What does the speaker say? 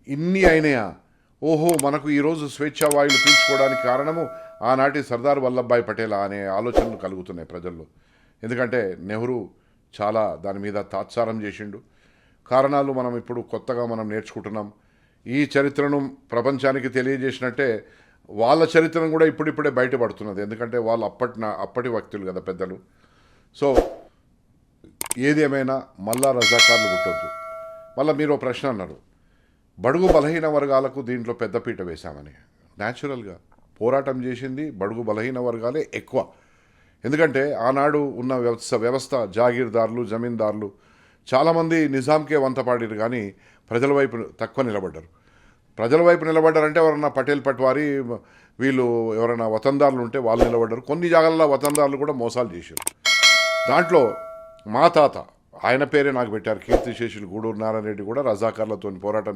ఇన్ని అయినాయా? ఓహో, మనకు ఈరోజు స్వేచ్ఛా వాయువులు పీల్చుకోవడానికి కారణము ఆనాటి సర్దార్ వల్లభాయ్ పటేల్ అనే ఆలోచనలు కలుగుతున్నాయి ప్రజల్లో. ఎందుకంటే నెహ్రూ చాలా దాని మీద తాత్సారం చేసిండు. కారణాలు మనం ఇప్పుడు కొత్తగా మనం నేర్చుకుంటున్నాం. ఈ చరిత్రను ప్రపంచానికి తెలియజేసినట్టే వాళ్ళ చరిత్రను కూడా ఇప్పుడిప్పుడే బయటపడుతున్నది. ఎందుకంటే వాళ్ళు అప్పటి వ్యక్తులు కదా పెద్దలు. సో ఏదేమైనా మళ్ళా రజాకార్లు పుట్టొద్దు. మళ్ళీ మీరు ప్రశ్న అన్నారు, బడుగు బలహీన వర్గాలకు దీంట్లో పెద్దపీట వేశామని. న్యాచురల్గా పోరాటం చేసింది బడుగు బలహీన వర్గాలే ఎక్కువ. ఎందుకంటే ఆనాడు ఉన్న వ్యవస్థ జాగీర్దారులు, జమీందారులు చాలామంది నిజాంకే వంతపాడిరు, కానీ ప్రజల వైపు తక్కువ నిలబడ్డారు. ప్రజల వైపు నిలబడ్డారంటే ఎవరన్నా పటేల్ పట్వారి వీళ్ళు ఎవరైనా వతందారులు ఉంటే వాళ్ళు నిలబడ్డారు. కొన్ని జాగాల్లో వతందారులు కూడా మోసాలు చేశారు. దాంట్లో మా తాత, ఆయన పేరే నాకు పెట్టారు, కీర్తిశేషులు గూడూరు నారాయణ రెడ్డి కూడా రజాకార్లతో పోరాటం